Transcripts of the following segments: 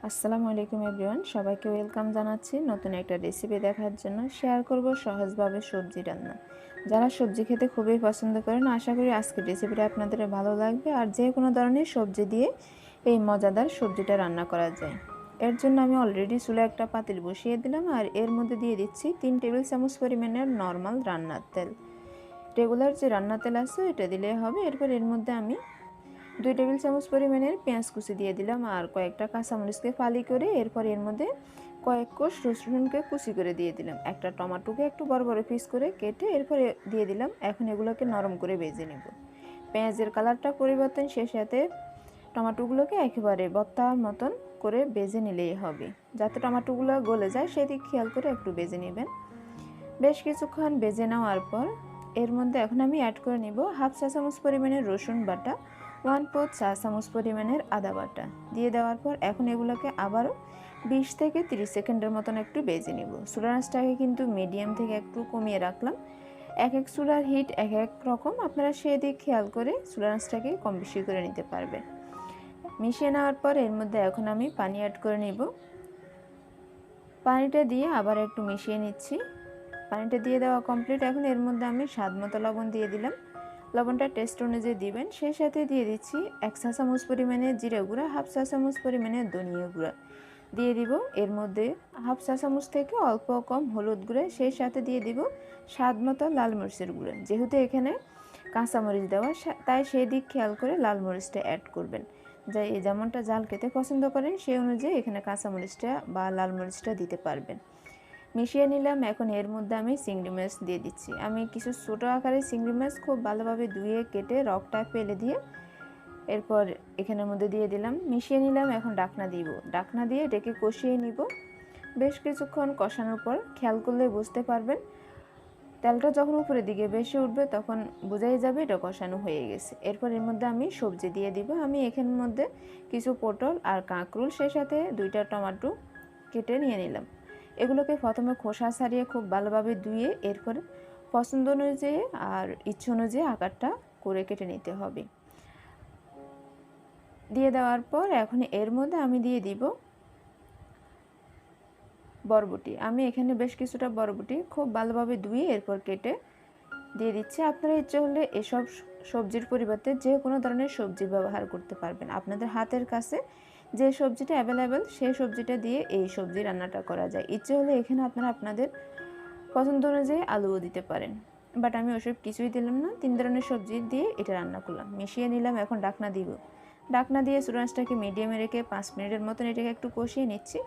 আসসালামু আলাইকুম এভরিওয়ান, সবাইকে ওয়েলকাম জানাচ্ছি নতুন একটা রেসিপি দেখার জন্য। শেয়ার করব সহজভাবে সবজি রান্না। যারা সবজি খেতে খুবই পছন্দ করেন, আশা করি আজকের রেসিপিটা আপনাদের ভালো লাগবে। আর যে কোনো ধরনের সবজি দিয়ে এই মজাদার সবজিটা রান্না করা যায়। এর জন্য আমি অলরেডি চুলায় একটা পাতিল বসিয়ে দিলাম, আর এর মধ্যে দিয়ে দিচ্ছি 3 টেবিল চামচ পরিমাণের নর্মাল রান্নার তেল। রেগুলার যে রান্নার তেল আছে এটা দিলে হবে। এরপর এর মধ্যে আমি 2 টেবিল চামচ পরিমাণের পেঁয়াজ কুচি দিয়ে দিলাম, আর কয়েকটা কাঁচামরিচকে ফালি করে এরপর এর মধ্যে কয়েক কোষ রসুনকে কুচি করে দিয়ে দিলাম। একটা টমেটোকে একটু বড় বড় পিস করে কেটে এরপরে দিয়ে দিলাম। এখন এগুলোকে নরম করে ভেজে নেব। পেঁয়াজের কালারটা পরিবর্তন সেই সাথে টমেটোগুলোকে একেবারে ভর্তার মতন করে ভেজে নিলেই হবে। যাতে টমেটোগুলো গলে যায় সেদিক খেয়াল করে একটু ভেজে নেবেন। বেশ কিছুক্ষণ ভেজে নেওয়ার পর এর মধ্যে এখন আমি অ্যাড করে নেব হাফ চা চামচ পরিমাণের রসুন বাটা, 1/4 চা চামচ পরিমাণের আদা বাটা দিয়ে দেওয়ার পর এখন এগুলোকে আবারও 20 থেকে 30 সেকেন্ডের মতন একটু ভেজে নেব। চুলার আঁচটাকে কিন্তু মিডিয়াম থেকে একটু কমিয়ে রাখলাম। এক এক চুলার হিট এক এক রকম, আপনারা সেদিক খেয়াল করে চুলার আঁচটাকে কম বেশি করে নিতে পারবেন। মিশিয়ে নেওয়ার পর এর মধ্যে এখন আমি পানি অ্যাড করে নেব। পানিটা দিয়ে আবার একটু মিশিয়ে নিচ্ছি। পানিটা দিয়ে দেওয়া কমপ্লিট। এখন এর মধ্যে আমি স্বাদ মতো লবণ দিয়ে দিলাম। লবণটা টেস্ট অনুযায়ী দিবেন। সেই সাথে দিয়ে দিচ্ছি 1 চা চামচ পরিমাণে জিরা গুঁড়া, হাফ চা চামচ পরিমাণে ধনিয়া গুঁড়া দিয়ে দিব। এর মধ্যে হাফ চা চামচ থেকে অল্প কম হলুদ গুঁড়া, সেই সাথে দিয়ে দিব স্বাদ মতো লাল মরিচের গুঁড়া। যেহেতু এখানে কাঁচামরিচ দেওয়া, তাই সেই দিক খেয়াল করে লাল মরিচটা অ্যাড করবেন। যাই যেমনটা ঝাল খেতে পছন্দ করেন সেই অনুযায়ী এখানে কাঁচামরিচটা বা লাল মরিচটা দিতে পারবেন। মিশিয়ে নিলাম। এখন এর মধ্যে আমি চিংড়ি মাছ দিয়ে দিচ্ছি। আমি কিছু ছোটো আকারে চিংড়ি মাছ খুব ভালোভাবে ধুয়ে কেটে রকটা ফেলে দিয়ে এরপর এখানের মধ্যে দিয়ে দিলাম, মিশিয়ে নিলাম। এখন ডাকনা দিব, ডাকনা দিয়ে ডেকে কষিয়ে নিব। বেশ কিছুক্ষণ কষানোর পর খেয়াল করলে বুঝতে পারবেন তেলটা যখন উপরের দিকে বেশি উঠবে তখন বোঝাই যাবে এটা কষানো হয়ে গেছে। এরপর এর মধ্যে আমি সবজি দিয়ে দিব। আমি এখানের মধ্যে কিছু পটল আর কাঁকরোল, সেই সাথে 2টা টমেটো কেটে নিয়ে নিলাম। এগুলোকে প্রথমে খোসা ছাড়িয়ে খুব ভালোভাবে ধুয়ে এরপর পছন্দ অনুযায়ী আর ইচ্ছে অনুযায়ী আকারটা করে কেটে নিতে হবে। দিয়ে দেওয়ার পর এখন এর মধ্যে আমি দিয়ে দিব বরবটি। আমি এখানে বেশ কিছুটা বরবটি খুব ভালোভাবে ধুয়ে এরপর কেটে দিয়ে দিচ্ছি। আপনারা ইচ্ছে হলে এসব সবজির পরিবর্তে যে কোনো ধরনের সবজি ব্যবহার করতে পারবেন। আপনাদের হাতের কাছে যে সবজিটা অ্যাভেলেবেল সেই সবজিটা দিয়ে এই সবজি রান্নাটা করা যায়। ইচ্ছে হলে এখানে আপনারা আপনাদের পছন্দ অনুযায়ী আলুও দিতে পারেন, বাট আমি ওসব কিছুই দিলাম না। 3 ধরনের সবজি দিয়ে এটা রান্না করলাম। মিশিয়ে নিলাম। এখন ডাকনা দিব। ডাকনা দিয়ে চুলাটাকে মিডিয়ামে রেখে 5 মিনিটের মতন এটাকে একটু কষিয়ে নিচ্ছি।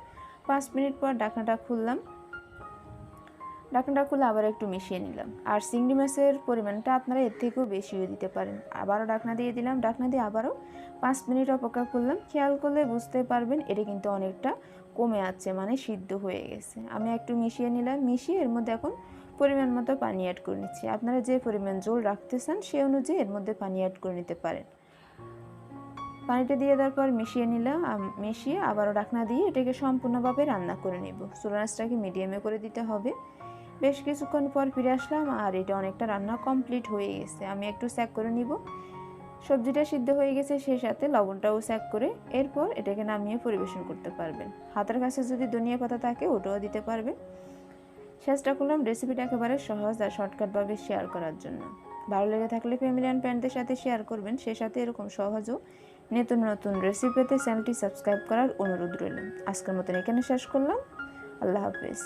5 মিনিট পর ডাকনাটা খুললাম। ডাকনাটা খুলে আবার একটু মিশিয়ে নিলাম। আর চিংড়ি মাছের পরিমাণটা আপনারা এর থেকেও বেশিও দিতে পারেন। আবারও ডাকনা দিয়ে দিলাম। ডাকনা দিয়ে আবারও 5 মিনিট অপেক্ষা করলাম। খেয়াল করলে বুঝতে পারবেন এটা কিন্তু অনেকটা কমে আছে, মানে সিদ্ধ হয়ে গেছে। আমি একটু মিশিয়ে নিলাম। মিশিয়ে এর মধ্যে এখন পরিমাণ মতো পানি অ্যাড করে নিচ্ছি। আপনারা যে পরিমাণ ঝোল রাখতে চান সেই অনুযায়ী এর মধ্যে পানি অ্যাড করে নিতে পারেন। পানিটা দিয়ে দেওয়ার পর মিশিয়ে নিলাম। মিশিয়ে আবারও ডাকনা দিয়ে এটাকে সম্পূর্ণভাবে রান্না করে নেব। চুলার আঁচটাকে মিডিয়ামে করে দিতে হবে। বেশ কিছুক্ষণ পর ফিরে আসলাম, আর এটা অনেকটা রান্না কমপ্লিট হয়ে গেছে। আমি একটু চেক করে নিব সবজিটা সিদ্ধ হয়ে গেছে, সেই সাথে লবণটাও চেক করে এরপর এটাকে নামিয়ে পরিবেশন করতে পারবেন। হাতের কাছে যদি ধনিয়া পাতা থাকে ওটাও দিতে পারবেন। চেষ্টা করলাম রেসিপিটা একেবারে সহজ আর শর্টকাটভাবে শেয়ার করার জন্য। ভালো লেগে থাকলে ফ্যামিলি অ্যান্ড ফ্রেন্ডদের সাথে শেয়ার করবেন। সেই সাথে এরকম সহজ ও নতুন নতুন রেসিপি পেতে চ্যানেলটি সাবস্ক্রাইব করার অনুরোধ রইল। আজকের মতন এখানে শেষ করলাম। আল্লাহ হাফেজ।